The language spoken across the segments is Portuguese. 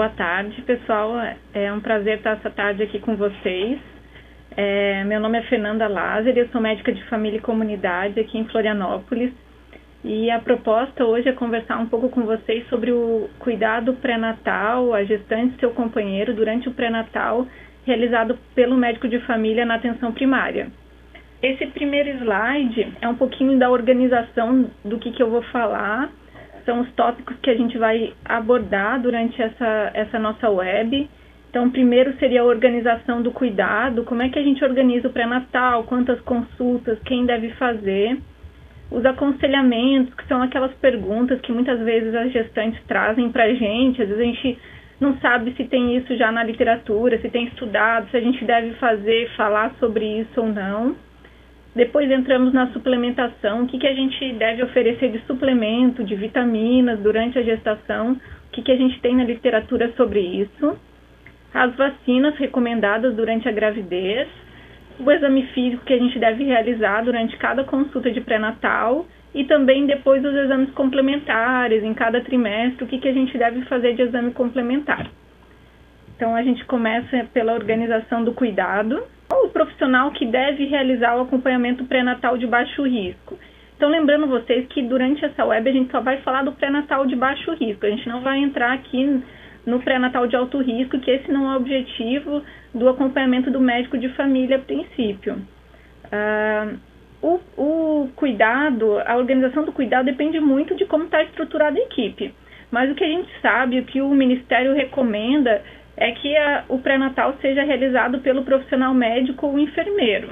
Boa tarde, pessoal. É um prazer estar essa tarde aqui com vocês. Meu nome é Fernanda Lázaro, eu sou médica de família e comunidade aqui em Florianópolis. E a proposta hoje é conversar um pouco com vocês sobre o cuidado pré-natal, a gestante e seu companheiro durante o pré-natal, realizado pelo médico de família na atenção primária. Esse primeiro slide é um pouquinho da organização do que eu vou falar. São os tópicos que a gente vai abordar durante essa nossa web. Então, primeiro seria a organização do cuidado, como é que a gente organiza o pré-natal, quantas consultas, quem deve fazer. Os aconselhamentos, que são aquelas perguntas que muitas vezes as gestantes trazem para a gente. Às vezes a gente não sabe se tem isso já na literatura, se tem estudado, se a gente deve falar sobre isso ou não. Depois entramos na suplementação, o que a gente deve oferecer de suplemento, de vitaminas durante a gestação, o que a gente tem na literatura sobre isso. As vacinas recomendadas durante a gravidez, o exame físico que a gente deve realizar durante cada consulta de pré-natal e também depois os exames complementares, em cada trimestre, o que a gente deve fazer de exame complementar. Então, a gente começa pela organização do cuidado. O profissional que deve realizar o acompanhamento pré-natal de baixo risco. Então, lembrando vocês que durante essa web a gente só vai falar do pré-natal de baixo risco. A gente não vai entrar aqui no pré-natal de alto risco, que esse não é o objetivo do acompanhamento do médico de família a princípio. O cuidado, a organização do cuidado depende muito de como está estruturada a equipe. Mas o que a gente sabe, o que o Ministério recomenda é que o pré-natal seja realizado pelo profissional médico ou enfermeiro.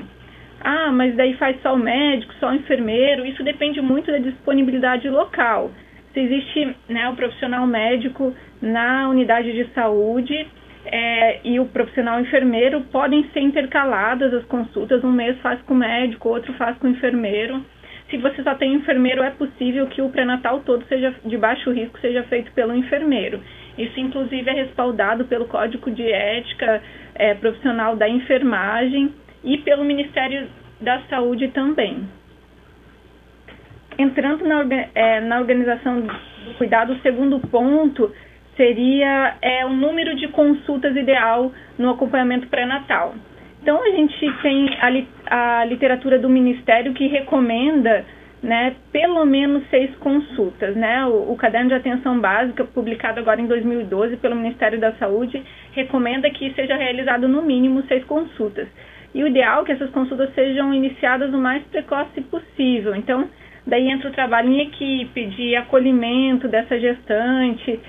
Mas daí faz só o médico, só o enfermeiro, isso depende muito da disponibilidade local. Se existe o profissional médico na unidade de saúde e o profissional enfermeiro, podem ser intercaladas as consultas, um mês faz com o médico, outro faz com o enfermeiro. Se você só tem enfermeiro, é possível que o pré-natal todo seja de baixo risco, seja feito pelo enfermeiro. Isso, inclusive, é respaldado pelo Código de Ética Profissional da Enfermagem e pelo Ministério da Saúde também. Entrando na organização do cuidado, o segundo ponto seria o número de consultas ideal no acompanhamento pré-natal. Então, a gente tem a literatura do Ministério que recomenda pelo menos 6 consultas. O Caderno de Atenção Básica, publicado agora em 2012 pelo Ministério da Saúde, recomenda que seja realizado no mínimo 6 consultas. E o ideal é que essas consultas sejam iniciadas o mais precoce possível. Então, daí entra o trabalho em equipe, de acolhimento dessa gestante.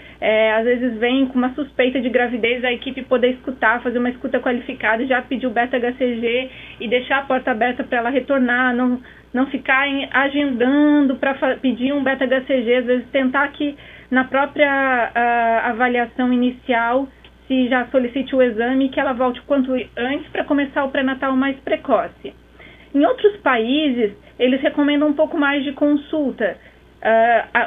Às vezes vem com uma suspeita de gravidez, a equipe poder escutar, fazer uma escuta qualificada e já pedir o beta-HCG e deixar a porta aberta para ela retornar, não ficar agendando para pedir um beta-HCG, às vezes tentar que na própria avaliação inicial se já solicite o exame e que ela volte o quanto antes para começar o pré-natal mais precoce. Em outros países, eles recomendam um pouco mais de consulta.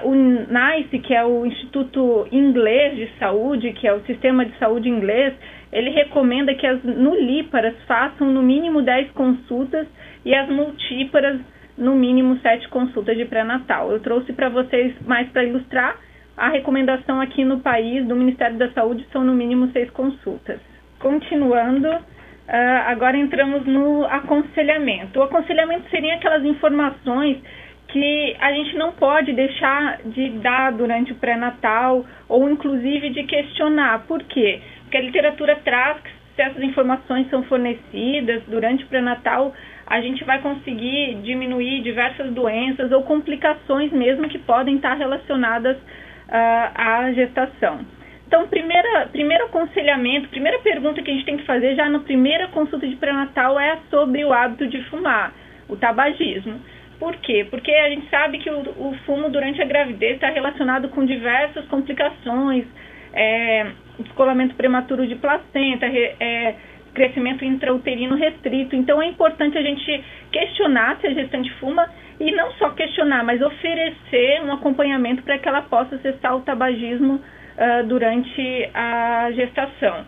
O NICE, que é o Instituto Inglês de Saúde, que é o Sistema de Saúde Inglês, ele recomenda que as nulíparas façam no mínimo 10 consultas e as multíparas no mínimo 7 consultas de pré-natal. Eu trouxe para vocês mais para ilustrar. A recomendação aqui no país do Ministério da Saúde são no mínimo 6 consultas. Continuando, agora entramos no aconselhamento. O aconselhamento seriam aquelas informações que a gente não pode deixar de dar durante o pré-natal ou inclusive de questionar. Por quê? Porque a literatura traz que se essas informações são fornecidas durante o pré-natal, a gente vai conseguir diminuir diversas doenças ou complicações mesmo que podem estar relacionadas à gestação. Então, primeiro aconselhamento, primeira pergunta que a gente tem que fazer já na primeira consulta de pré-natal é sobre o hábito de fumar, o tabagismo. Por quê? Porque a gente sabe que o fumo durante a gravidez está relacionado com diversas complicações, descolamento prematuro de placenta, crescimento intrauterino restrito. Então, é importante a gente questionar se a gestante fuma e não só questionar, mas oferecer um acompanhamento para que ela possa cessar o tabagismo durante a gestação.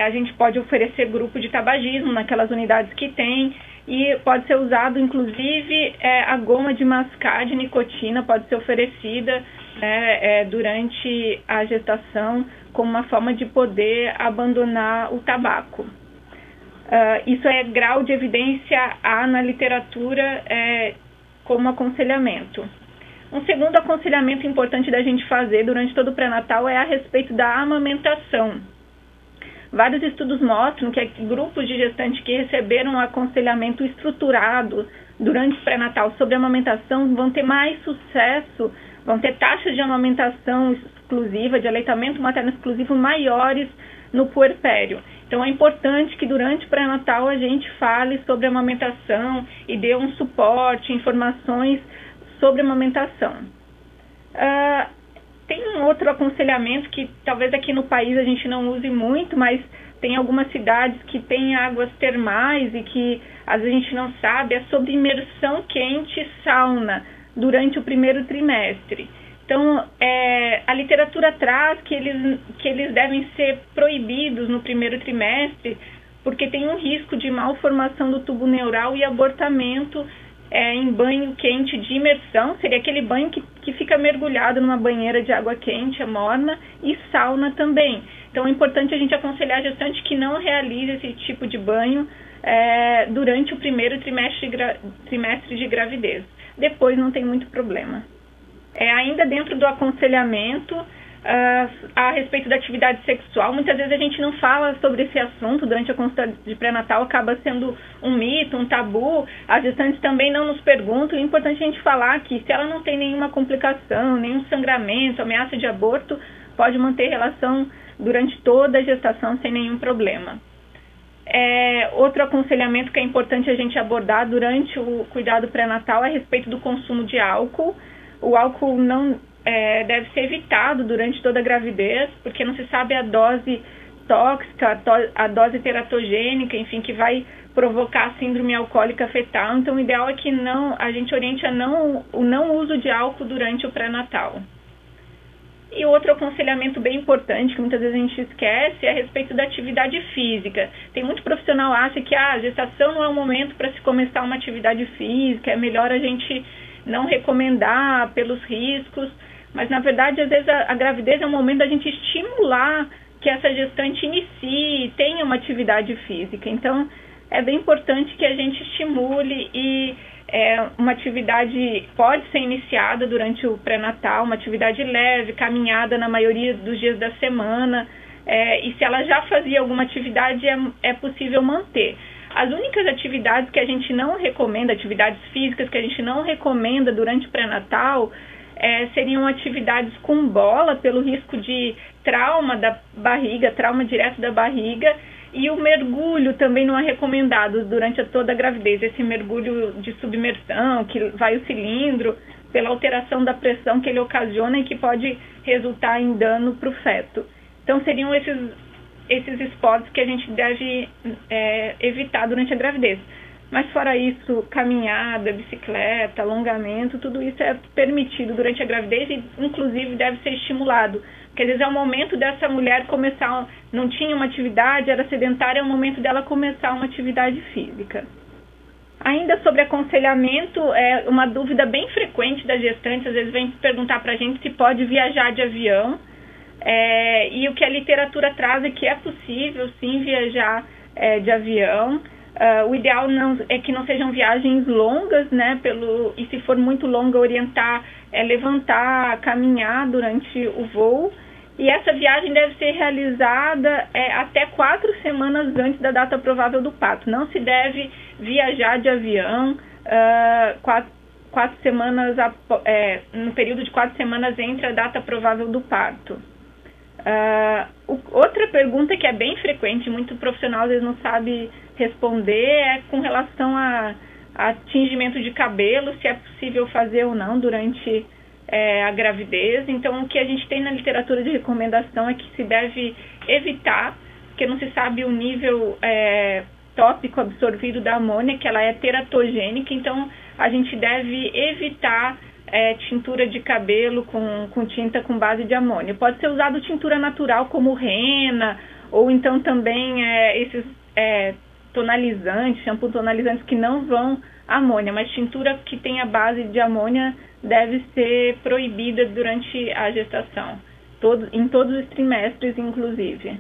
A gente pode oferecer grupo de tabagismo naquelas unidades que tem e pode ser usado, inclusive, a goma de mascar de nicotina pode ser oferecida, né, durante a gestação como uma forma de poder abandonar o tabaco. Isso é grau de evidência A na literatura como aconselhamento. Um segundo aconselhamento importante da gente fazer durante todo o pré-natal é a respeito da amamentação. Vários estudos mostram que grupos de gestantes que receberam um aconselhamento estruturado durante o pré-natal sobre amamentação vão ter mais sucesso, vão ter taxas de amamentação exclusiva, de aleitamento materno exclusivo maiores no puerpério. Então é importante que durante o pré-natal a gente fale sobre amamentação e dê um suporte, informações sobre amamentação. Tem um outro aconselhamento que talvez aqui no país a gente não use muito, mas tem algumas cidades que têm águas termais e que às vezes a gente não sabe, é sobre imersão quente e sauna durante o primeiro trimestre. Então, a literatura traz que eles devem ser proibidos no primeiro trimestre, porque tem um risco de malformação do tubo neural e abortamento em banho quente de imersão. Seria aquele banho que fica mergulhado numa banheira de água quente, morna, e sauna também. Então, é importante a gente aconselhar a gestante que não realize esse tipo de banho durante o primeiro trimestre de gravidez. Depois não tem muito problema. Ainda dentro do aconselhamento a respeito da atividade sexual, muitas vezes a gente não fala sobre esse assunto durante a consulta de pré-natal, acaba sendo um mito, um tabu, as gestantes também não nos perguntam. É importante a gente falar que se ela não tem nenhuma complicação, nenhum sangramento, ameaça de aborto, pode manter relação durante toda a gestação sem nenhum problema. Outro aconselhamento que é importante a gente abordar durante o cuidado pré-natal é a respeito do consumo de álcool. O álcool não deve ser evitado durante toda a gravidez, porque não se sabe a dose tóxica, a dose teratogênica, enfim, que vai provocar síndrome alcoólica fetal. Então, o ideal é que a gente oriente o não uso de álcool durante o pré-natal. E outro aconselhamento bem importante, que muitas vezes a gente esquece, é a respeito da atividade física. Tem muito profissional que acha que a gestação não é o momento para se começar uma atividade física, é melhor a gente não recomendar pelos riscos, mas na verdade às vezes a gravidez é um momento da gente estimular que essa gestante inicie, tenha uma atividade física. Então é bem importante que a gente estimule e uma atividade pode ser iniciada durante o pré-natal, uma atividade leve, caminhada na maioria dos dias da semana, e se ela já fazia alguma atividade é possível manter. As únicas atividades que a gente não recomenda, atividades físicas que a gente não recomenda durante o pré-natal, seriam atividades com bola, pelo risco de trauma da barriga, trauma direto da barriga, e o mergulho também não é recomendado durante toda a gravidez, esse mergulho de submersão, que vai o cilindro, pela alteração da pressão que ele ocasiona e que pode resultar em dano para o feto. Então seriam esses esportes que a gente deve evitar durante a gravidez. Mas fora isso, caminhada, bicicleta, alongamento, tudo isso é permitido durante a gravidez e inclusive deve ser estimulado. Porque às vezes é o momento dessa mulher começar, não tinha uma atividade, era sedentária, é o momento dela começar uma atividade física. Ainda sobre aconselhamento, uma dúvida bem frequente das gestantes, às vezes vem perguntar pra gente se pode viajar de avião. E o que a literatura traz é que é possível sim viajar de avião. O ideal é que não sejam viagens longas, né? E se for muito longa, orientar, levantar, caminhar durante o voo. E essa viagem deve ser realizada até 4 semanas antes da data provável do parto. Não se deve viajar de avião 4 semanas, no período de 4 semanas entre a data provável do parto. Outra pergunta que é bem frequente, muito profissional às vezes não sabe responder, é com relação a tingimento de cabelo, se é possível fazer ou não durante a gravidez. Então, o que a gente tem na literatura de recomendação é que se deve evitar, porque não se sabe o nível tópico absorvido da amônia, que ela é teratogênica, então a gente deve evitar tintura de cabelo com tinta com base de amônia. Pode ser usado tintura natural como rena, ou então também esses shampoo tonalizantes que não vão amônia, mas tintura que tem a base de amônia deve ser proibida durante a gestação, em todos os trimestres, inclusive.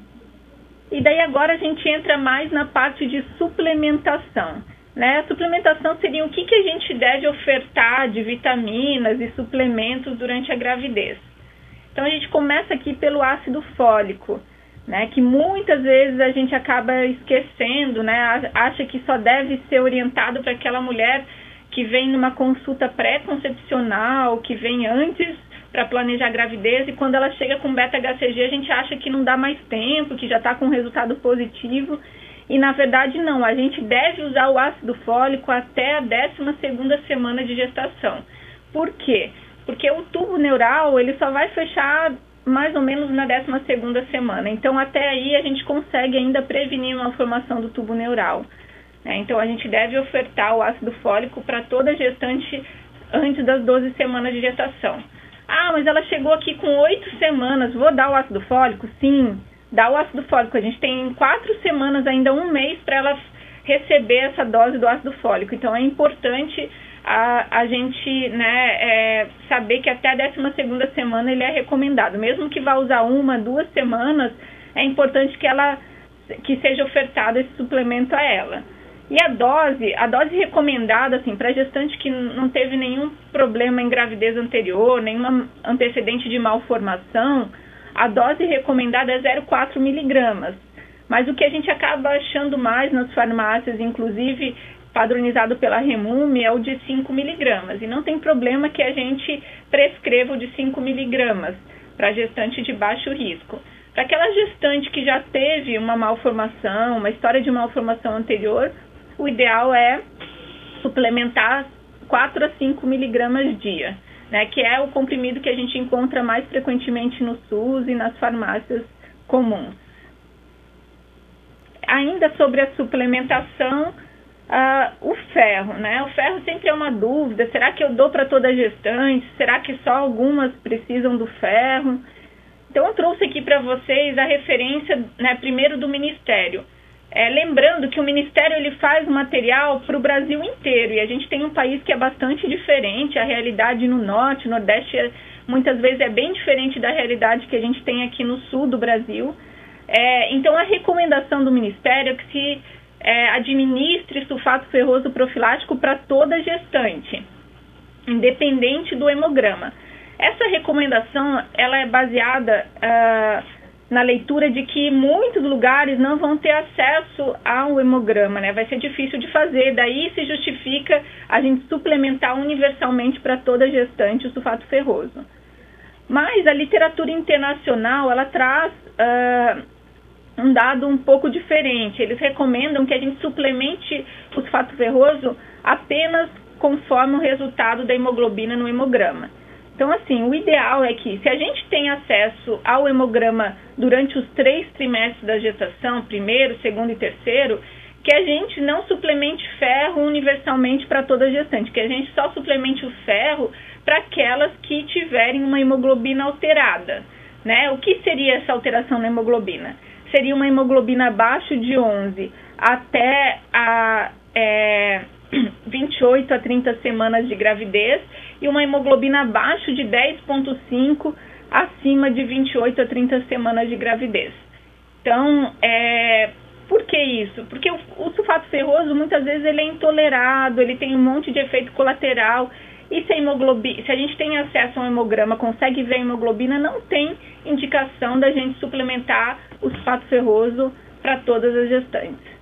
E daí agora a gente entra mais na parte de suplementação. Né? A suplementação seria o que a gente deve ofertar de vitaminas e suplementos durante a gravidez. Então a gente começa aqui pelo ácido fólico, né? Que muitas vezes a gente acaba esquecendo, né? Acha que só deve ser orientado para aquela mulher que vem numa consulta pré-concepcional, que vem antes para planejar a gravidez, e quando ela chega com beta-HCG a gente acha que não dá mais tempo, que já está com resultado positivo. E, na verdade, não. A gente deve usar o ácido fólico até a 12ª semana de gestação. Por quê? Porque o tubo neural ele só vai fechar mais ou menos na 12ª semana. Então, até aí, a gente consegue ainda prevenir uma formação do tubo neural. Então, a gente deve ofertar o ácido fólico para toda gestante antes das 12 semanas de gestação. Ah, mas ela chegou aqui com 8 semanas. Vou dar o ácido fólico? Sim. Dá o ácido fólico. A gente tem 4 semanas, ainda 1 mês, para ela receber essa dose do ácido fólico. Então, é importante a gente, né, saber que até a 12ª semana ele é recomendado. Mesmo que vá usar 1, 2 semanas, é importante que seja ofertado esse suplemento a ela. E a dose recomendada, assim, para gestante que não teve nenhum problema em gravidez anterior, nenhum antecedente de malformação, a dose recomendada é 0,4 miligramas, mas o que a gente acaba achando mais nas farmácias, inclusive padronizado pela Remume, é o de 5 miligramas. E não tem problema que a gente prescreva o de 5 miligramas para gestante de baixo risco. Para aquela gestante que já teve uma malformação, uma história de malformação anterior, o ideal é suplementar 4 a 5 miligramas dia. Né, que é o comprimido que a gente encontra mais frequentemente no SUS e nas farmácias comuns. Ainda sobre a suplementação, o ferro. Né? O ferro sempre é uma dúvida. Será que eu dou para toda gestante? Será que só algumas precisam do ferro? Então, eu trouxe aqui para vocês a referência, né, primeiro do Ministério. Lembrando que o Ministério ele faz material para o Brasil inteiro, e a gente tem um país que é bastante diferente, a realidade no norte, nordeste, muitas vezes é bem diferente da realidade que a gente tem aqui no sul do Brasil. Então, a recomendação do Ministério é que se administre sulfato ferroso profilático para toda gestante, independente do hemograma. Essa recomendação ela é baseada na leitura de que muitos lugares não vão ter acesso ao hemograma, né? Vai ser difícil de fazer, daí se justifica a gente suplementar universalmente para toda gestante o sulfato ferroso. Mas a literatura internacional, ela traz um dado um pouco diferente. Eles recomendam que a gente suplemente o sulfato ferroso apenas conforme o resultado da hemoglobina no hemograma. Então, assim, o ideal é que, se a gente tem acesso ao hemograma durante os 3 trimestres da gestação, primeiro, segundo e terceiro, que a gente não suplemente ferro universalmente para toda gestante, que a gente só suplemente o ferro para aquelas que tiverem uma hemoglobina alterada. Né? O que seria essa alteração na hemoglobina? Seria uma hemoglobina abaixo de 11 até a 28 a 30 semanas de gravidez e uma hemoglobina abaixo de 10,5 acima de 28 a 30 semanas de gravidez. Então, por que isso? Porque o sulfato ferroso muitas vezes ele é intolerado, ele tem um monte de efeito colateral. E se a gente tem acesso a um hemograma, consegue ver a hemoglobina, não tem indicação da gente suplementar o sulfato ferroso para todas as gestantes.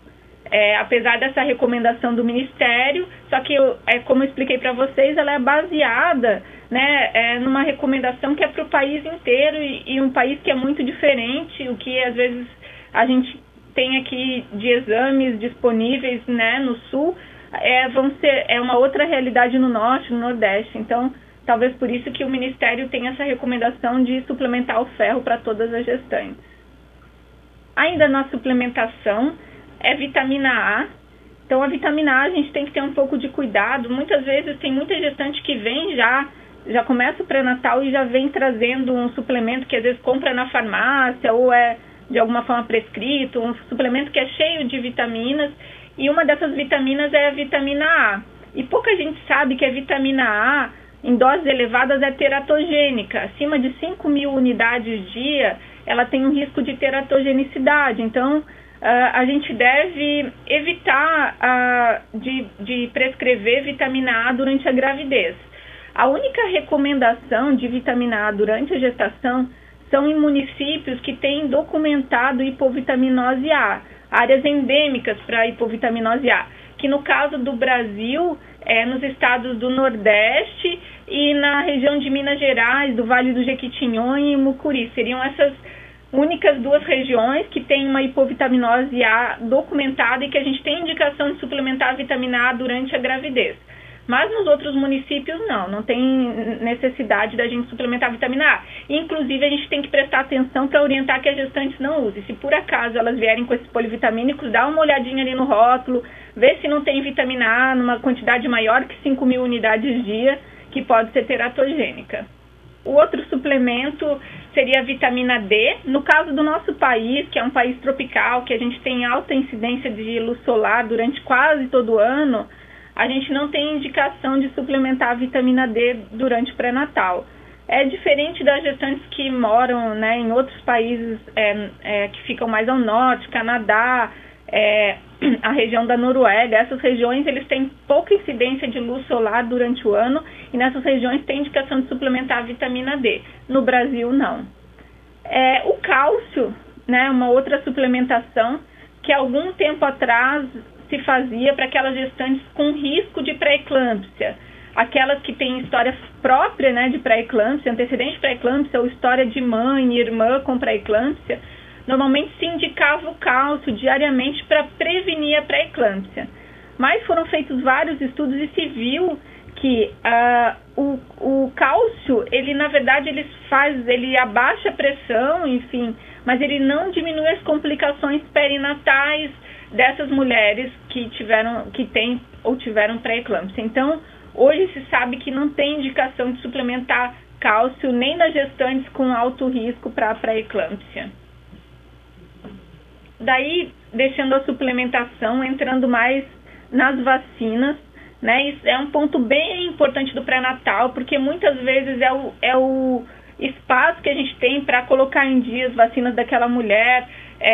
Apesar dessa recomendação do Ministério, só que, como eu expliquei para vocês, ela é baseada, né, numa recomendação que é para o país inteiro e um país que é muito diferente, o que às vezes a gente tem aqui de exames disponíveis, né, no Sul, é uma outra realidade no Norte, no Nordeste. Então, talvez por isso que o Ministério tem essa recomendação de suplementar o ferro para todas as gestantes. Ainda na suplementação, vitamina A. Então, a vitamina A a gente tem que ter um pouco de cuidado. Muitas vezes tem muita gestante que vem já começa o pré-natal e já vem trazendo um suplemento que às vezes compra na farmácia ou é de alguma forma prescrito, um suplemento que é cheio de vitaminas e uma dessas vitaminas é a vitamina A. E pouca gente sabe que a vitamina A, em doses elevadas, é teratogênica. Acima de 5.000 unidades dia, ela tem um risco de teratogenicidade. Então, a gente deve evitar de prescrever vitamina A durante a gravidez. A única recomendação de vitamina A durante a gestação são em municípios que têm documentado hipovitaminose A, áreas endêmicas para hipovitaminose A, que no caso do Brasil é nos estados do Nordeste e na região de Minas Gerais, do Vale do Jequitinhonha e Mucuri. Seriam essas únicas duas regiões que têm uma hipovitaminose A documentada e que a gente tem indicação de suplementar a vitamina A durante a gravidez. Mas nos outros municípios não tem necessidade da gente suplementar a vitamina A. Inclusive a gente tem que prestar atenção para orientar que as gestantes não usem. Se por acaso elas vierem com esses polivitamínicos, dá uma olhadinha ali no rótulo, vê se não tem vitamina A numa quantidade maior que 5.000 unidades dia, que pode ser teratogênica. O outro suplemento seria a vitamina D. No caso do nosso país, que é um país tropical, que a gente tem alta incidência de luz solar durante quase todo o ano, a gente não tem indicação de suplementar a vitamina D durante o pré-natal. É diferente das gestantes que moram, né, em outros países que ficam mais ao norte, Canadá, a região da Noruega. Essas regiões eles têm pouca incidência de luz solar durante o ano e nessas regiões tem indicação de suplementar a vitamina D. No Brasil, não. O cálcio, né, uma outra suplementação que algum tempo atrás se fazia para aquelas gestantes com risco de pré-eclâmpsia, aquelas que têm história própria, né, de pré-eclâmpsia, antecedente pré-eclâmpsia ou história de mãe e irmã com pré-eclâmpsia. Normalmente se indicava o cálcio diariamente para prevenir a pré-eclâmpsia. Mas foram feitos vários estudos e se viu que o cálcio, ele na verdade ele abaixa a pressão, enfim, mas ele não diminui as complicações perinatais dessas mulheres que têm ou tiveram pré-eclâmpsia. Então, hoje se sabe que não tem indicação de suplementar cálcio nem nas gestantes com alto risco para pré-eclâmpsia. Daí, deixando a suplementação, entrando mais nas vacinas, né? Isso é um ponto bem importante do pré-natal, porque muitas vezes é o espaço que a gente tem para colocar em dia as vacinas daquela mulher,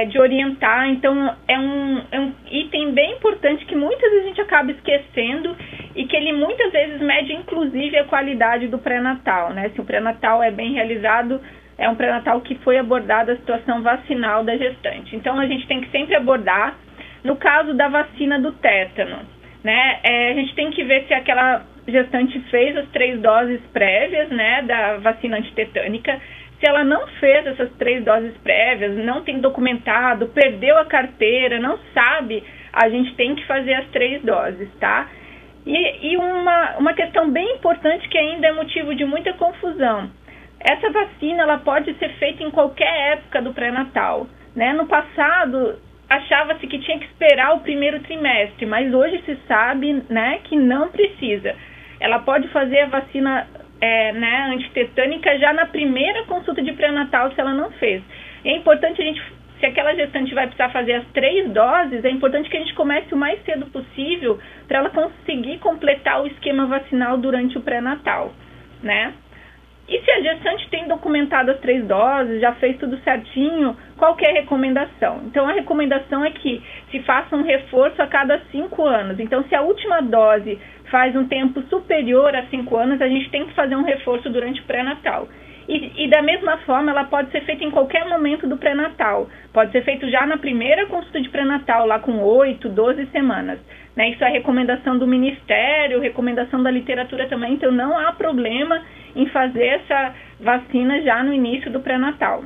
de orientar. Então, é um item bem importante que muitas vezes a gente acaba esquecendo e que ele muitas vezes mede, inclusive, a qualidade do pré-natal, né? Se o pré-natal é bem realizado, é um pré-natal que foi abordada a situação vacinal da gestante. Então, a gente tem que sempre abordar. No caso da vacina do tétano, né? A gente tem que ver se aquela gestante fez as 3 doses prévias, né, da vacina antitetânica. Se ela não fez essas 3 doses prévias, não tem documentado, perdeu a carteira, não sabe, a gente tem que fazer as 3 doses, tá? E uma questão bem importante que ainda é motivo de muita confusão. Essa vacina ela pode ser feita em qualquer época do pré-natal, né? No passado, achava-se que tinha que esperar o primeiro trimestre, mas hoje se sabe, né, que não precisa. Ela pode fazer a vacina antitetânica já na primeira consulta de pré-natal, se ela não fez. É importante se aquela gestante vai precisar fazer as 3 doses, é importante que a gente comece o mais cedo possível para ela conseguir completar o esquema vacinal durante o pré-natal, né? E se a gestante tem documentado as 3 doses, já fez tudo certinho, qual que é a recomendação? Então, a recomendação é que se faça um reforço a cada 5 anos. Então, se a última dose faz um tempo superior a 5 anos, a gente tem que fazer um reforço durante o pré-natal. E da mesma forma, ela pode ser feita em qualquer momento do pré-natal. Pode ser feito já na primeira consulta de pré-natal, lá com 8, 12 semanas. Né? Isso é recomendação do Ministério, recomendação da literatura também, então não há problema em fazer essa vacina já no início do pré-natal.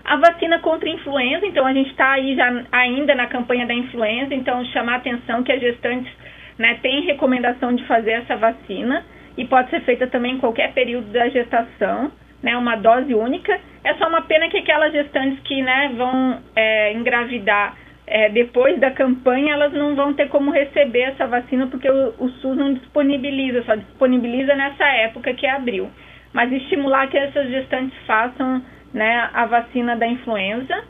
A vacina contra a influenza, então a gente está aí já ainda na campanha da influenza, então chamar a atenção que as gestantes, né, têm recomendação de fazer essa vacina e pode ser feita também em qualquer período da gestação, né, uma dose única. É só uma pena que aquelas gestantes que, né, vão engravidar depois da campanha, elas não vão ter como receber essa vacina porque o SUS não disponibiliza, só disponibiliza nessa época que é abril. Mas estimular que essas gestantes façam, né, a vacina da influenza.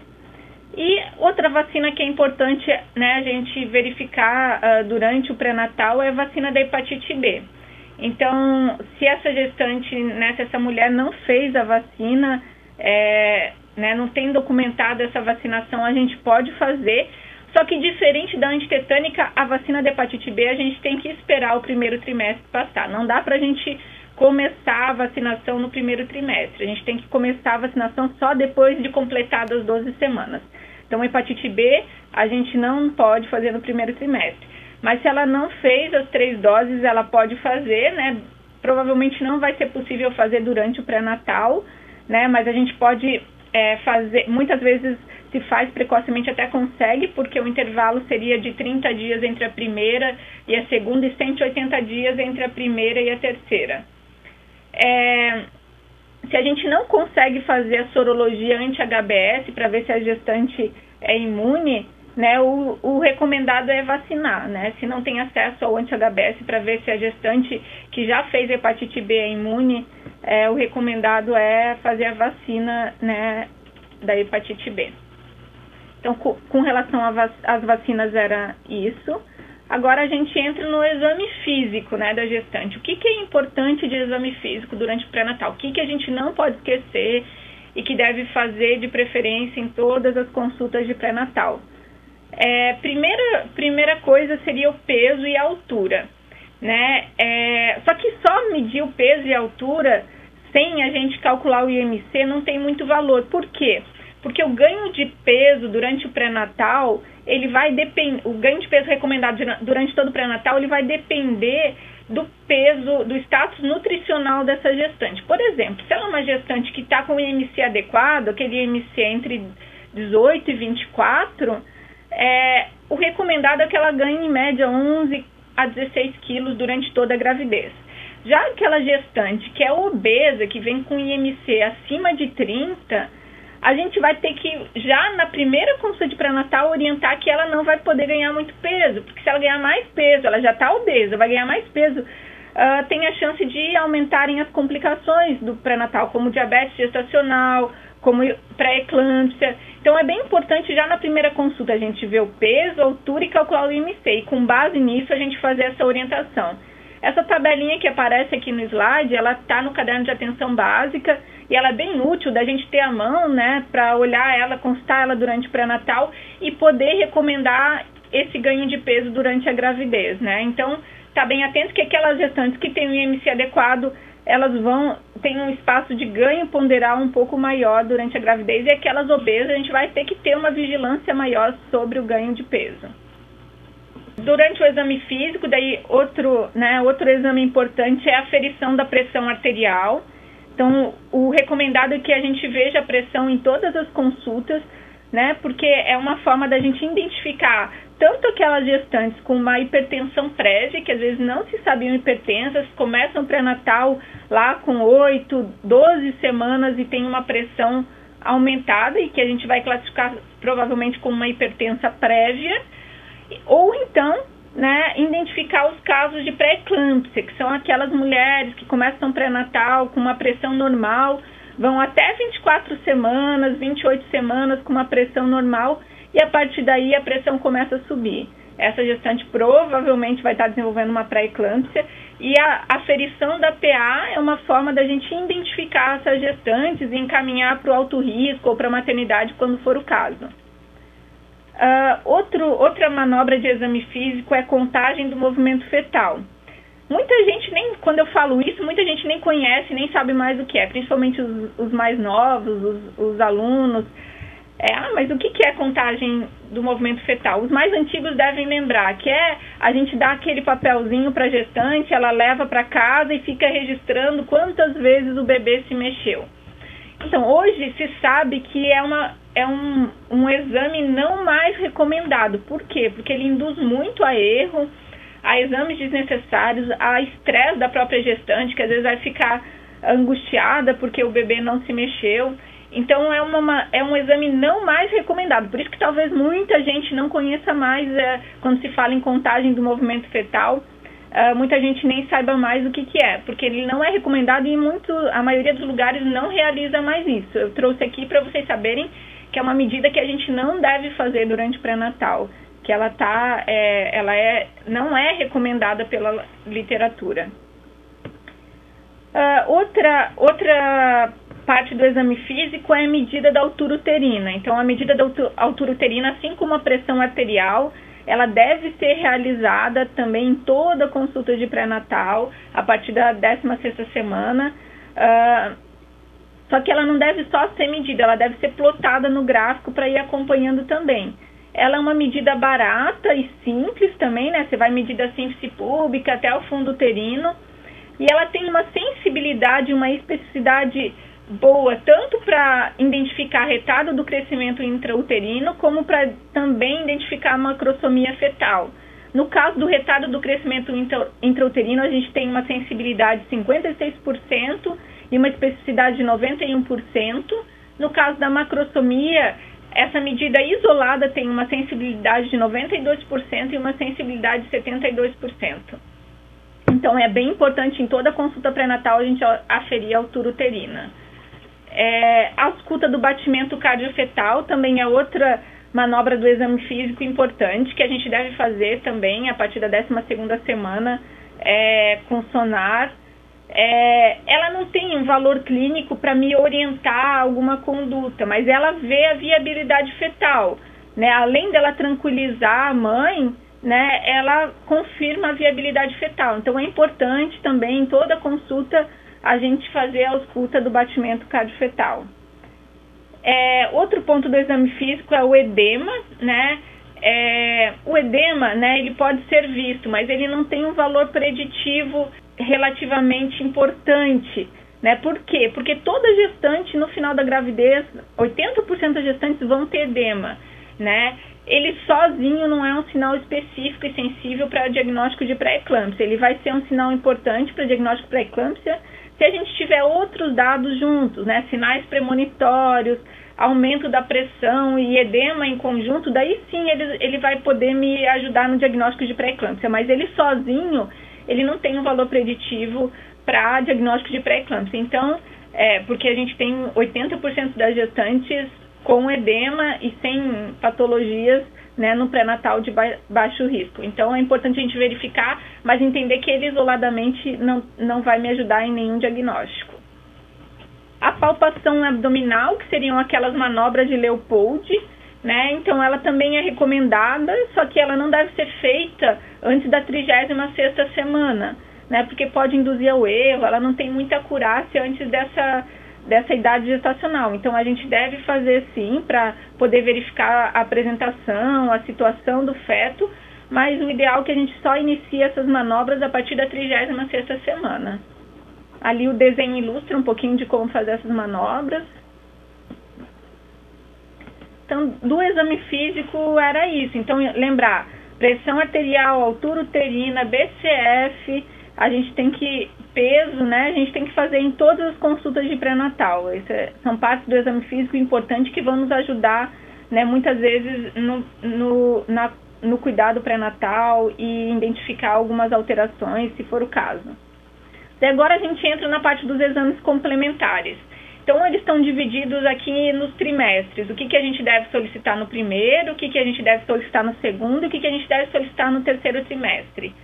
E outra vacina que é importante, né, a gente verificar durante o pré-natal é a vacina da hepatite B. Então, se essa gestante, né, se essa mulher não fez a vacina, né, não tem documentado essa vacinação, a gente pode fazer. Só que diferente da antitetânica, a vacina da hepatite B, a gente tem que esperar o primeiro trimestre passar. Não dá pra gente começar a vacinação no primeiro trimestre. A gente tem que começar a vacinação só depois de completadas 12 semanas. Então, hepatite B, a gente não pode fazer no primeiro trimestre. Mas se ela não fez as 3 doses, ela pode fazer, né? Provavelmente não vai ser possível fazer durante o pré-natal, né? Mas a gente pode fazer, muitas vezes se faz precocemente, até consegue, porque o intervalo seria de 30 dias entre a primeira e a segunda e 180 dias entre a primeira e a terceira. Se a gente não consegue fazer a sorologia anti-HBS para ver se a gestante é imune, né, o recomendado é vacinar, né? Se não tem acesso ao anti-HBS para ver se a gestante que já fez hepatite B é imune, o recomendado é fazer a vacina, né, da hepatite B. Então, com relação às vacinas era isso. Agora a gente entra no exame físico, né, da gestante. O que é importante de exame físico durante o pré-natal? O que a gente não pode esquecer e que deve fazer de preferência em todas as consultas de pré-natal? Primeira coisa seria o peso e a altura, né? Só que só medir o peso e a altura sem a gente calcular o IMC não tem muito valor. Por quê? Porque o ganho de peso durante o pré-natal, ele vai depender, o ganho de peso recomendado durante todo o pré-natal, ele vai depender do peso, do status nutricional dessa gestante. Por exemplo, se ela é uma gestante que está com o IMC adequado, aquele IMC entre 18 e 24, o recomendado é que ela ganhe em média 11 a 16 quilos durante toda a gravidez. Já aquela gestante que é obesa, que vem com IMC acima de 30, a gente vai ter que, já na primeira consulta de pré-natal, orientar que ela não vai poder ganhar muito peso, porque se ela ganhar mais peso, ela já está obesa, vai ganhar mais peso, tem a chance de aumentarem as complicações do pré-natal, como diabetes gestacional, como pré-eclâmpsia. Então é bem importante já na primeira consulta a gente ver o peso, a altura e calcular o IMC, e com base nisso a gente fazer essa orientação. Essa tabelinha que aparece aqui no slide, ela está no caderno de atenção básica e ela é bem útil da gente ter à mão, né, para olhar ela, constar ela durante o pré-natal e poder recomendar esse ganho de peso durante a gravidez, né? Então, tá bem atento que aquelas gestantes que têm o IMC adequado, elas ter um espaço de ganho ponderal um pouco maior durante a gravidez, e aquelas obesas a gente vai ter que ter uma vigilância maior sobre o ganho de peso. Durante o exame físico, daí outro exame importante é a aferição da pressão arterial. Então, o recomendado é que a gente veja a pressão em todas as consultas, né, porque é uma forma da gente identificar tanto aquelas gestantes com uma hipertensão prévia, que às vezes não se sabiam hipertensas, começam o pré-natal lá com 8, 12 semanas e tem uma pressão aumentada e que a gente vai classificar provavelmente como uma hipertensa prévia, ou então, né, identificar os casos de pré-eclâmpsia, que são aquelas mulheres que começam pré-natal com uma pressão normal, vão até 24 semanas, 28 semanas com uma pressão normal, e a partir daí a pressão começa a subir. Essa gestante provavelmente vai estar desenvolvendo uma pré-eclâmpsia, e a aferição da PA é uma forma da gente identificar essas gestantes e encaminhar para o alto risco ou para a maternidade quando for o caso. Outra manobra de exame físico é a contagem do movimento fetal. Muita gente, quando eu falo isso, muita gente nem conhece, nem sabe mais o que é, principalmente os mais novos, os alunos. Mas o que é contagem do movimento fetal? Os mais antigos devem lembrar que a gente dá aquele papelzinho para a gestante, ela leva para casa e fica registrando quantas vezes o bebê se mexeu. Então, hoje se sabe que é um exame não mais recomendado. Por quê? Porque ele induz muito a erro, a exames desnecessários, a estresse da própria gestante, que às vezes vai ficar angustiada porque o bebê não se mexeu. Então, é um exame não mais recomendado. Por isso que talvez muita gente não conheça mais quando se fala em contagem do movimento fetal. Muita gente nem saiba mais o que é, porque ele não é recomendado e a maioria dos lugares não realiza mais isso. Eu trouxe aqui para vocês saberem que é uma medida que a gente não deve fazer durante o pré-natal, que não é recomendada pela literatura. Outra parte do exame físico é a medida da altura uterina. Então, a medida da altura uterina, assim como a pressão arterial, ela deve ser realizada também em toda consulta de pré-natal, a partir da 16ª semana. Só que ela não deve só ser medida, ela deve ser plotada no gráfico para ir acompanhando também. Ela é uma medida barata e simples também, né? Você vai medir da síntese púbica até o fundo uterino. E ela tem uma sensibilidade, uma especificidade boa, tanto para identificar retardo do crescimento intrauterino, como para também identificar a macrosomia fetal. No caso do retardo do crescimento intrauterino, a gente tem uma sensibilidade de 56% e uma especificidade de 91%. No caso da macrosomia, essa medida isolada tem uma sensibilidade de 92% e uma sensibilidade de 72%. Então, é bem importante em toda consulta pré-natal a gente aferir a altura uterina. A ausculta do batimento cardiofetal também é outra manobra do exame físico importante que a gente deve fazer também a partir da 12ª semana com sonar. Ela não tem um valor clínico para me orientar a alguma conduta, mas ela vê a viabilidade fetal, né? Além dela tranquilizar a mãe, né, ela confirma a viabilidade fetal. Então, é importante também em toda consulta a gente fazer a ausculta do batimento cardiofetal. Outro ponto do exame físico é o edema, né? O edema, né, ele pode ser visto, mas ele não tem um valor preditivo relativamente importante, né? Por quê? Porque toda gestante, no final da gravidez, 80% das gestantes vão ter edema, né? Ele sozinho não é um sinal específico e sensível para diagnóstico de pré-eclâmpsia. Ele vai ser um sinal importante para diagnóstico de pré-eclâmpsia se a gente tiver outros dados juntos, né? Sinais premonitórios, aumento da pressão e edema em conjunto, daí sim ele vai poder me ajudar no diagnóstico de pré-eclâmpsia, mas ele sozinho, ele não tem um valor preditivo para diagnóstico de pré-eclâmpsia. Então, porque a gente tem 80% das gestantes com edema e sem patologias, né, no pré-natal de baixo risco. Então, é importante a gente verificar, mas entender que ele isoladamente não vai me ajudar em nenhum diagnóstico. A palpação abdominal, que seriam aquelas manobras de Leopold, né? Então, ela também é recomendada, só que ela não deve ser feita antes da 36ª semana, né? Porque pode induzir ao erro, ela não tem muita acurácia antes dessa idade gestacional. Então, a gente deve fazer sim para poder verificar a apresentação, a situação do feto, mas o ideal é que a gente só inicie essas manobras a partir da 36ª semana. Ali o desenho ilustra um pouquinho de como fazer essas manobras. Então, do exame físico era isso. Então, lembrar, pressão arterial, altura uterina, BCF, a gente tem que, peso, né? A gente tem que fazer em todas as consultas de pré-natal. São partes do exame físico importante que vão nos ajudar, né, muitas vezes no cuidado pré-natal e identificar algumas alterações, se for o caso. E agora a gente entra na parte dos exames complementares. Então, eles estão divididos aqui nos trimestres. O que a gente deve solicitar no primeiro, o que a gente deve solicitar no segundo e o que a gente deve solicitar no terceiro trimestre.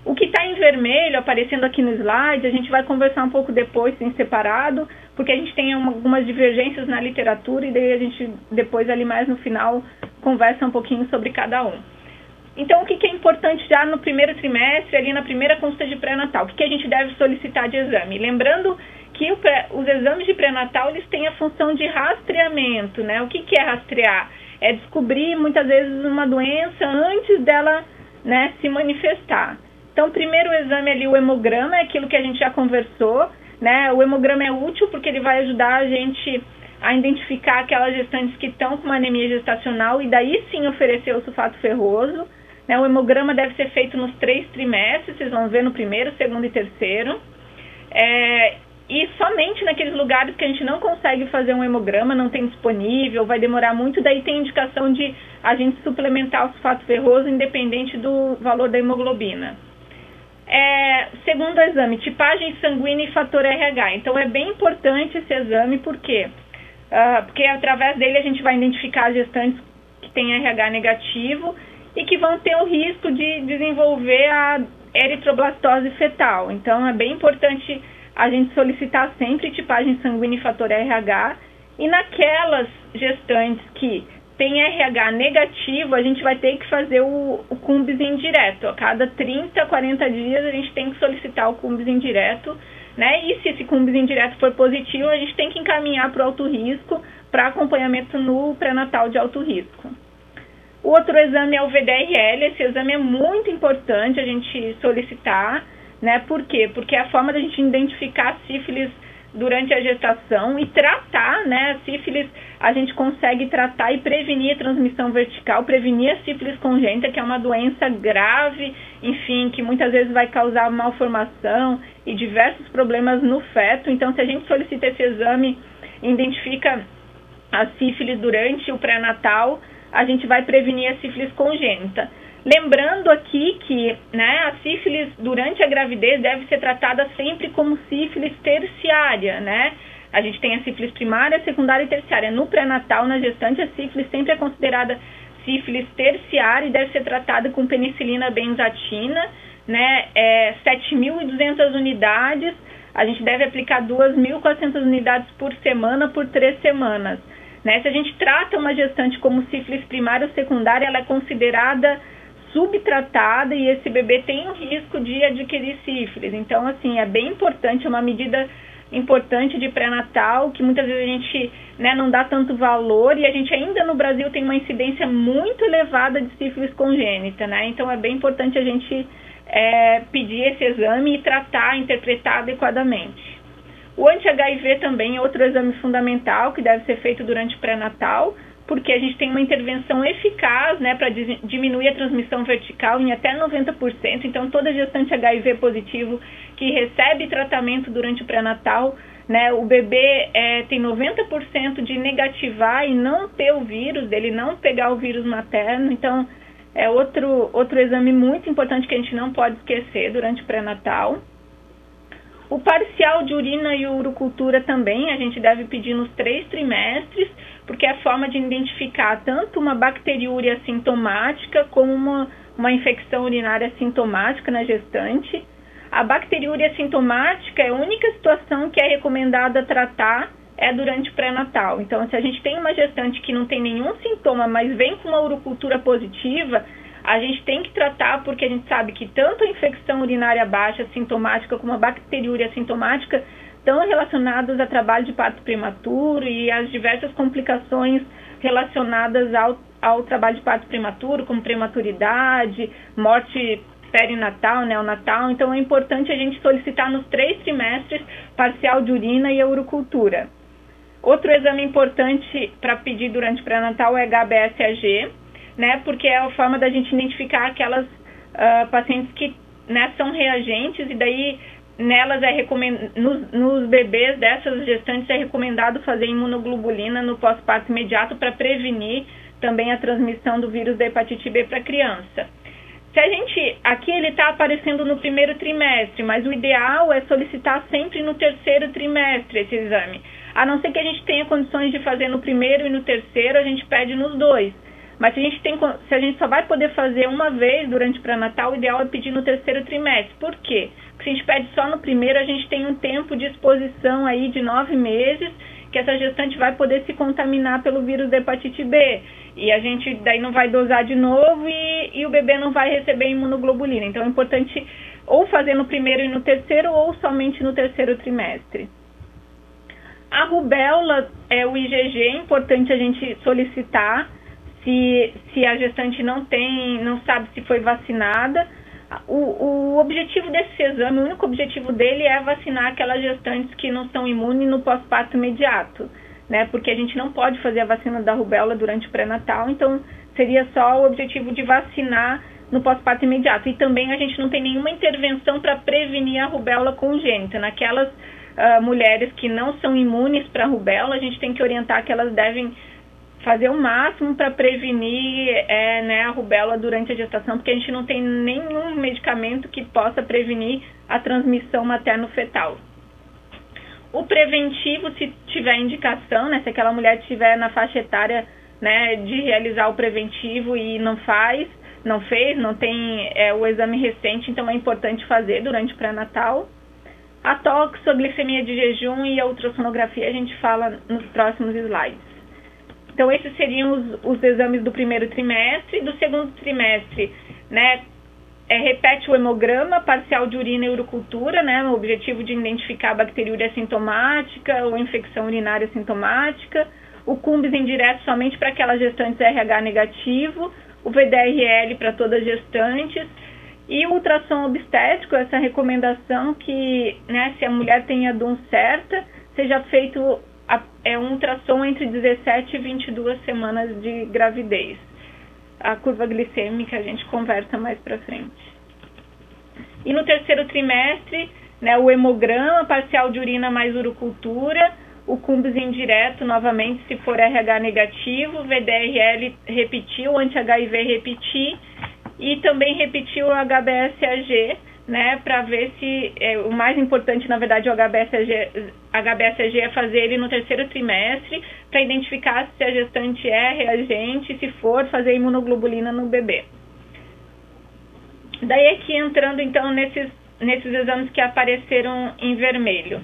O que está em vermelho, aparecendo aqui no slide, a gente vai conversar um pouco depois em separado, porque a gente tem algumas divergências na literatura e daí a gente depois ali mais no final conversa um pouquinho sobre cada um. Então, o que é importante já no primeiro trimestre, ali na primeira consulta de pré-natal? O que a gente deve solicitar de exame? Lembrando que os exames de pré-natal, eles têm a função de rastreamento, né? O que é rastrear? É descobrir, muitas vezes, uma doença antes dela, né, se manifestar. Então, o primeiro exame ali, o hemograma, é aquilo que a gente já conversou, né? O hemograma é útil porque ele vai ajudar a gente a identificar aquelas gestantes que estão com uma anemia gestacional e daí sim oferecer o sulfato ferroso. Né, o hemograma deve ser feito nos 3 trimestres, vocês vão ver no primeiro, segundo e terceiro. E somente naqueles lugares que a gente não consegue fazer um hemograma, não tem disponível, vai demorar muito, daí tem indicação de a gente suplementar o sulfato ferroso independente do valor da hemoglobina. Segundo exame, tipagem sanguínea e fator RH. Então, é bem importante esse exame, porque porque através dele a gente vai identificar as gestantes que têm RH negativo e que vão ter o risco de desenvolver a eritroblastose fetal. Então, é bem importante a gente solicitar sempre tipagem sanguínea e fator RH, e naquelas gestantes que tem RH negativo, a gente vai ter que fazer o CUMBS indireto. A cada 30, 40 dias a gente tem que solicitar o CUMBS indireto, né? E se esse CUMBS indireto for positivo, a gente tem que encaminhar para o alto risco, para acompanhamento no pré-natal de alto risco. O outro exame é o VDRL. Esse exame é muito importante a gente solicitar, né? Por quê? Porque é a forma da gente identificar a sífilis durante a gestação e tratar, né? A sífilis a gente consegue tratar e prevenir a transmissão vertical, prevenir a sífilis congênita, que é uma doença grave, enfim, que muitas vezes vai causar malformação e diversos problemas no feto. Então, se a gente solicita esse exame e identifica a sífilis durante o pré-natal, a gente vai prevenir a sífilis congênita. Lembrando aqui que, né, a sífilis durante a gravidez deve ser tratada sempre como sífilis terciária, né? A gente tem a sífilis primária, secundária e terciária. No pré-natal, na gestante, a sífilis sempre é considerada sífilis terciária e deve ser tratada com penicilina benzatina, né? 7.200 unidades. A gente deve aplicar 2.400 unidades por semana por 3 semanas. Né? Se a gente trata uma gestante como sífilis primária ou secundária, ela é considerada subtratada e esse bebê tem o risco de adquirir sífilis. Então, assim, é bem importante, é uma medida importante de pré-natal, que muitas vezes a gente, né, não dá tanto valor, e a gente ainda no Brasil tem uma incidência muito elevada de sífilis congênita, né? Então, é bem importante a gente pedir esse exame e tratar, interpretar adequadamente. O anti-HIV também é outro exame fundamental que deve ser feito durante o pré-natal, porque a gente tem uma intervenção eficaz, né, para diminuir a transmissão vertical em até 90%. Então, toda gestante HIV positivo que recebe tratamento durante o pré-natal, né, o bebê tem 90% de negativar e não ter o vírus, dele não pegar o vírus materno. Então, é outro exame muito importante que a gente não pode esquecer durante o pré-natal. O parcial de urina e urocultura também a gente deve pedir nos 3 trimestres, porque é a forma de identificar tanto uma bacteriúria sintomática como uma infecção urinária sintomática na gestante. A bacteriúria sintomática é a única situação que é recomendada tratar durante o pré-natal. Então, se a gente tem uma gestante que não tem nenhum sintoma, mas vem com uma urocultura positiva, a gente tem que tratar, porque a gente sabe que tanto a infecção urinária baixa sintomática como a bacteriúria sintomática estão relacionadas a trabalho de parto prematuro e as diversas complicações relacionadas ao trabalho de parto prematuro, como prematuridade, morte perinatal, neonatal. Então, é importante a gente solicitar nos 3 trimestres parcial de urina e a urocultura. Outro exame importante para pedir durante o pré-natal é HBsAg, né, porque é a forma da gente identificar aquelas pacientes que, né, são reagentes, e daí nelas nos bebês dessas gestantes é recomendado fazer imunoglobulina no pós-parto imediato para prevenir também a transmissão do vírus da hepatite B para a criança. Se a gente, aqui ele está aparecendo no 1º trimestre, mas o ideal é solicitar sempre no 3º trimestre esse exame. A não ser que a gente tenha condições de fazer no 1º e no 3º, a gente pede nos 2. Mas se a gente só vai poder fazer uma vez durante o pré-natal, o ideal é pedir no 3º trimestre. Por quê? Porque se a gente pede só no 1º, a gente tem um tempo de exposição aí de 9 meses, que essa gestante vai poder se contaminar pelo vírus da hepatite B. E a gente daí não vai dosar de novo e o bebê não vai receber imunoglobulina. Então é importante ou fazer no 1º e no 3º, ou somente no 3º trimestre. A rubéola é o IgG, é importante a gente solicitar se a gestante não sabe se foi vacinada. O objetivo desse exame, o único objetivo dele é vacinar aquelas gestantes que não são imunes no pós-parto imediato, né? Porque a gente não pode fazer a vacina da rubéola durante o pré-natal, então seria só o objetivo de vacinar no pós-parto imediato. E também a gente não tem nenhuma intervenção para prevenir a rubéola congênita. Naquelas mulheres que não são imunes para a rubéola, a gente tem que orientar que elas devem fazer o máximo para prevenir a rubéola durante a gestação, porque a gente não tem nenhum medicamento que possa prevenir a transmissão materno-fetal. o preventivo, se tiver indicação, né, se aquela mulher estiver na faixa etária, né, de realizar o preventivo e não fez, não tem o exame recente, então é importante fazer durante o pré-natal. A toxo, a glicemia de jejum e a ultrassonografia a gente fala nos próximos slides. Então esses seriam os exames do primeiro trimestre. Do segundo trimestre, né, repete o hemograma parcial de urina e urocultura, né, no objetivo de identificar a bacteriúria sintomática ou infecção urinária sintomática, o Cumbis indireto somente para aquelas gestantes RH negativo, o VDRL para todas as gestantes, e o ultrassom obstétrico, essa recomendação que, né, se a mulher tem a DUN certa, seja feito um ultrassom entre 17 e 22 semanas de gravidez. A curva glicêmica a gente conversa mais para frente. E no terceiro trimestre, né, o hemograma parcial de urina mais urocultura, o Cumbis indireto novamente se for RH negativo, VDRL repetir, o anti-HIV repetir e também repetir o HBsAg, né, para ver se, o mais importante na verdade o HBsAg é fazer ele no terceiro trimestre, para identificar se a gestante é reagente, se for, fazer imunoglobulina no bebê. Daí aqui entrando então nesses exames que apareceram em vermelho.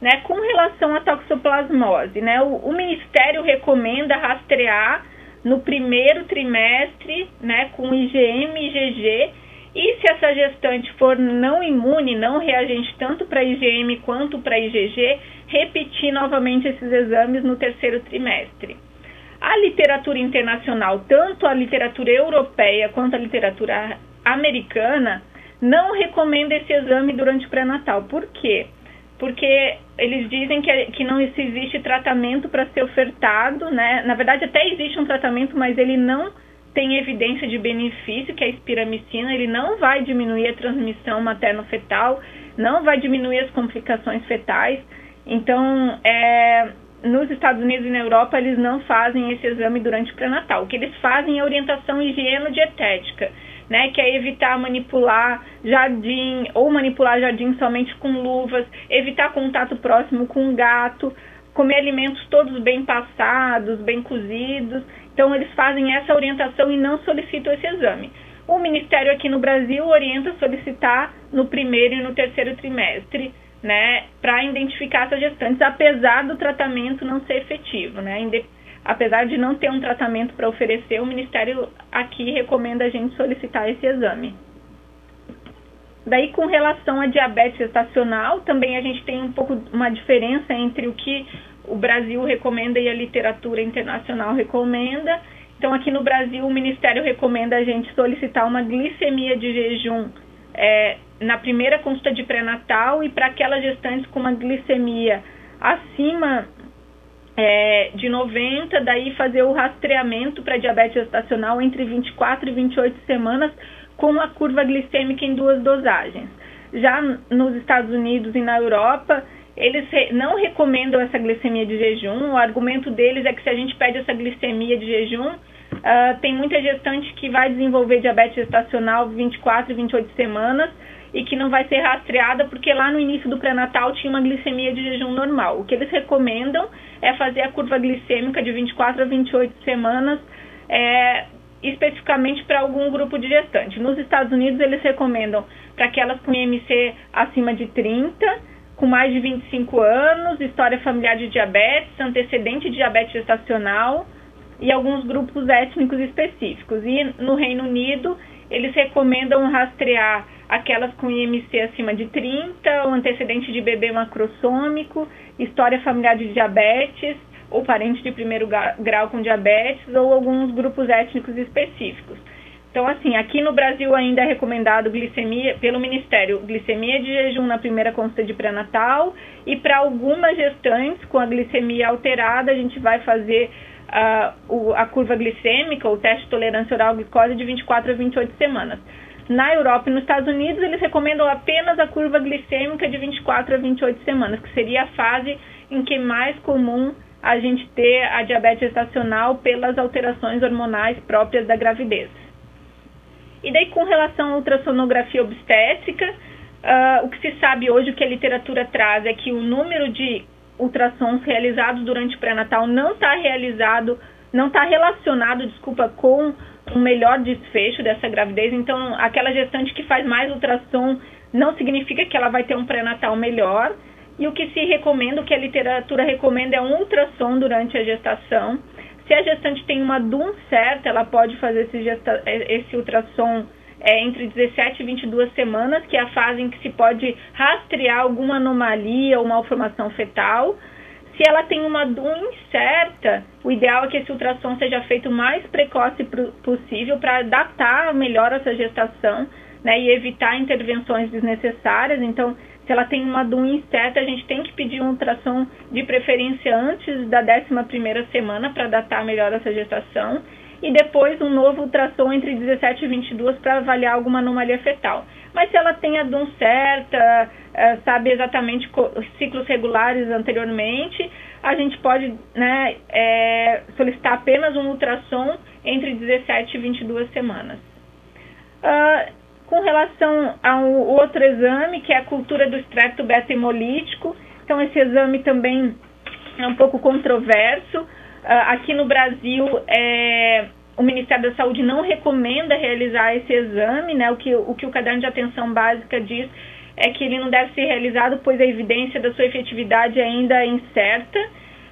Né, com relação à toxoplasmose, né, o Ministério recomenda rastrear no primeiro trimestre, né, com IgM e IgG, e se essa gestante for não imune, não reagente tanto para IgM quanto para IgG, repetir novamente esses exames no terceiro trimestre. A literatura internacional, tanto a literatura europeia quanto a literatura americana, não recomenda esse exame durante o pré-natal. Por quê? Porque eles dizem que não existe tratamento para ser ofertado, né? Na verdade, até existe um tratamento, mas ele não tem evidência de benefício, que é a espiramicina. Ele não vai diminuir a transmissão materno-fetal, não vai diminuir as complicações fetais. Então, nos Estados Unidos e na Europa, eles não fazem esse exame durante o pré-natal. O que eles fazem é orientação higieno-dietética, né, que é evitar manipular jardim ou manipular jardim somente com luvas, evitar contato próximo com o gato, comer alimentos todos bem passados, bem cozidos. Então eles fazem essa orientação e não solicitam esse exame. O Ministério aqui no Brasil orienta solicitar no primeiro e no terceiro trimestre, né, para identificar essas gestantes, apesar do tratamento não ser efetivo, né? Apesar de não ter um tratamento para oferecer, o Ministério aqui recomenda a gente solicitar esse exame. Daí, com relação à diabetes gestacional, também a gente tem um pouco uma diferença entre o que o Brasil recomenda e a literatura internacional recomenda. Então, aqui no Brasil, o Ministério recomenda a gente solicitar uma glicemia de jejum na primeira consulta de pré-natal, e para aquelas gestantes com uma glicemia acima de 90, daí fazer o rastreamento para diabetes gestacional entre 24 e 28 semanas com a curva glicêmica em 2 dosagens. Já nos Estados Unidos e na Europa, eles não recomendam essa glicemia de jejum. O argumento deles é que se a gente pede essa glicemia de jejum, tem muita gestante que vai desenvolver diabetes gestacional 24 e 28 semanas e que não vai ser rastreada porque lá no início do pré-natal tinha uma glicemia de jejum normal. O que eles recomendam é fazer a curva glicêmica de 24 a 28 semanas, especificamente para algum grupo de gestante. Nos Estados Unidos, eles recomendam para aquelas com IMC acima de 30, com mais de 25 anos, história familiar de diabetes, antecedente de diabetes gestacional e alguns grupos étnicos específicos. E no Reino Unido, eles recomendam rastrear aquelas com IMC acima de 30, o antecedente de bebê macrossômico, história familiar de diabetes, ou parente de primeiro grau com diabetes, ou alguns grupos étnicos específicos. Então, assim, aqui no Brasil ainda é recomendado glicemia, pelo Ministério, glicemia de jejum na primeira consulta de pré-natal, e para algumas gestantes com a glicemia alterada, a gente vai fazer a curva glicêmica, o teste de tolerância oral à glicose de 24 a 28 semanas. Na Europa e nos Estados Unidos, eles recomendam apenas a curva glicêmica de 24 a 28 semanas, que seria a fase em que é mais comum a gente ter a diabetes gestacional pelas alterações hormonais próprias da gravidez. E daí, com relação à ultrassonografia obstétrica, o que se sabe hoje, o que a literatura traz, é que o número de ultrassons realizados durante o pré-natal não está relacionado, com um melhor desfecho dessa gravidez. Então, aquela gestante que faz mais ultrassom não significa que ela vai ter um pré-natal melhor. E o que se recomenda, o que a literatura recomenda é um ultrassom durante a gestação. Se a gestante tem uma DUM certa, ela pode fazer esse ultrassom entre 17 e 22 semanas, que é a fase em que se pode rastrear alguma anomalia ou malformação fetal. Se ela tem uma DUM incerta, o ideal é que esse ultrassom seja feito o mais precoce possível para datar melhor essa gestação, né, e evitar intervenções desnecessárias. Então, se ela tem uma DUM incerta, a gente tem que pedir um ultrassom de preferência antes da 11ª semana para datar melhor essa gestação. E depois um novo ultrassom entre 17 e 22 para avaliar alguma anomalia fetal. Mas se ela tem a DUM certa, sabe exatamente os ciclos regulares anteriormente, a gente pode, né, solicitar apenas um ultrassom entre 17 e 22 semanas. Com relação ao outro exame, que é a cultura do estrepto beta-hemolítico, então esse exame também é um pouco controverso. Aqui no Brasil, o Ministério da Saúde não recomenda realizar esse exame, né? O que o caderno de atenção básica diz é que ele não deve ser realizado, pois a evidência da sua efetividade ainda é incerta.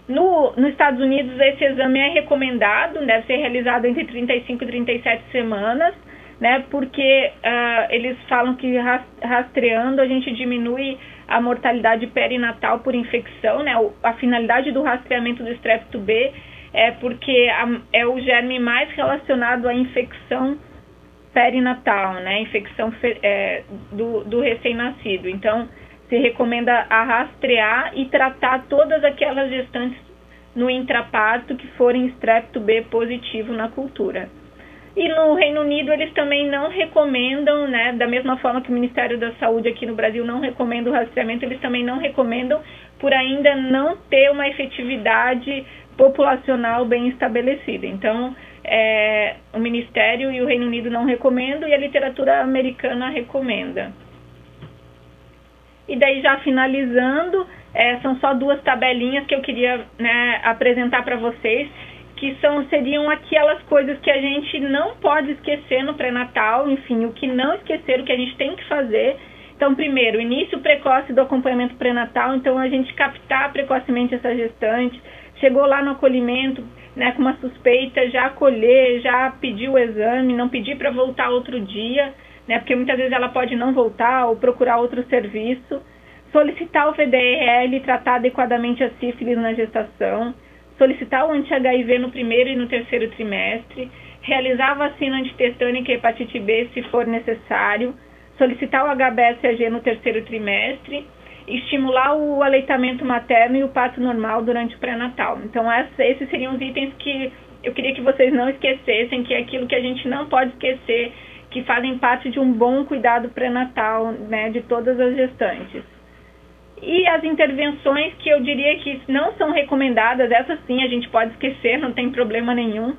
Nos Estados Unidos, esse exame é recomendado, deve ser realizado entre 35 e 37 semanas, né? Porque eles falam que rastreando a gente diminui a mortalidade perinatal por infecção, né? A finalidade do rastreamento do estrepto B é porque é o germe mais relacionado à infecção perinatal, né? Infecção do recém-nascido. Então, se recomenda a rastrear e tratar todas aquelas gestantes no intraparto que forem estrepto B positivo na cultura. E no Reino Unido eles também não recomendam, né, da mesma forma que o Ministério da Saúde aqui no Brasil não recomenda o rastreamento, eles também não recomendam por ainda não ter uma efetividade populacional bem estabelecida. Então, o Ministério e o Reino Unido não recomendam e a literatura americana recomenda. E daí, já finalizando, são só duas tabelinhas que eu queria, né, apresentar para vocês, que seriam aquelas coisas que a gente não pode esquecer no pré-natal, enfim, o que não esquecer, o que a gente tem que fazer. Então, primeiro, início precoce do acompanhamento pré-natal, então a gente captar precocemente essa gestante, chegou lá no acolhimento, né, com uma suspeita, já acolher, já pedir o exame, não pedir para voltar outro dia, né, porque muitas vezes ela pode não voltar ou procurar outro serviço, solicitar o VDRL, tratar adequadamente a sífilis na gestação, solicitar o anti-HIV no primeiro e no terceiro trimestre, realizar a vacina antitetânica e hepatite B se for necessário, solicitar o HBsAg no terceiro trimestre, estimular o aleitamento materno e o parto normal durante o pré-natal. Então, esses seriam os itens que eu queria que vocês não esquecessem, que é aquilo que a gente não pode esquecer, que fazem parte de um bom cuidado pré-natal, né, de todas as gestantes. E as intervenções que eu diria que não são recomendadas, essas sim a gente pode esquecer, não tem problema nenhum,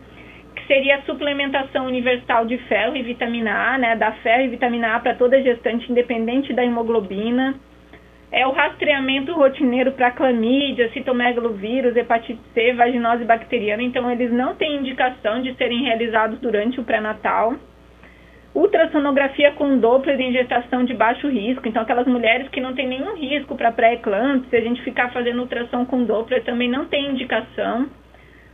que seria a suplementação universal de ferro e vitamina A, né, dar ferro e vitamina A para toda gestante, independente da hemoglobina. O rastreamento rotineiro para clamídia, citomegalovírus, hepatite C, vaginose bacteriana, então eles não têm indicação de serem realizados durante o pré-natal. Ultrassonografia com Doppler em gestação de baixo risco, então aquelas mulheres que não têm nenhum risco para pré-eclâmpsia, se a gente ficar fazendo ultrassom com Doppler também não tem indicação.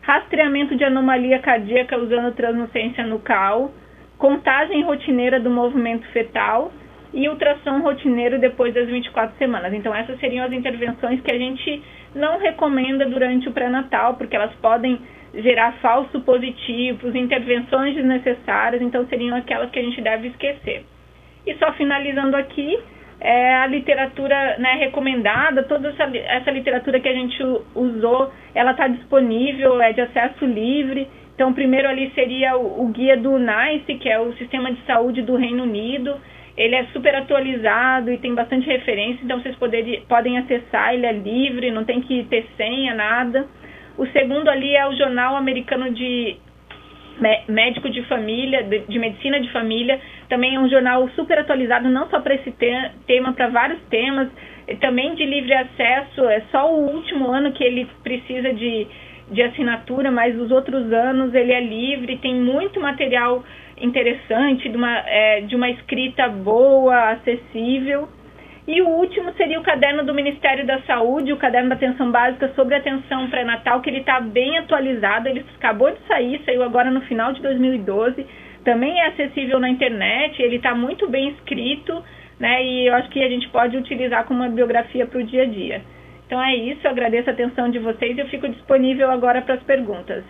Rastreamento de anomalia cardíaca usando translucência nucal, contagem rotineira do movimento fetal e ultrassom rotineiro depois das 24 semanas. Então essas seriam as intervenções que a gente não recomenda durante o pré-natal, porque elas podem gerar falsos positivos, intervenções desnecessárias, então seriam aquelas que a gente deve esquecer. E só finalizando aqui, a literatura, né, recomendada, toda essa literatura que a gente usou, ela está disponível, é de acesso livre. Então, primeiro ali seria o guia do NICE, que é o Sistema de Saúde do Reino Unido. Ele é super atualizado e tem bastante referência, então vocês podem acessar, ele é livre, não tem que ter senha, nada. O segundo ali é o Jornal Americano de Médico de Família, de Medicina de Família. Também é um jornal super atualizado, não só para esse tema, para vários temas. também de livre acesso, é só o último ano que ele precisa de assinatura, mas os outros anos ele é livre, tem muito material interessante, de uma escrita boa, acessível. E o último seria o caderno do Ministério da Saúde, o caderno da atenção básica sobre atenção pré-natal, que ele está bem atualizado, ele acabou de sair, saiu agora no final de 2012, também é acessível na internet, ele está muito bem escrito, né, e eu acho que a gente pode utilizar como uma biografia para o dia a dia. Então é isso, eu agradeço a atenção de vocês e eu fico disponível agora para as perguntas.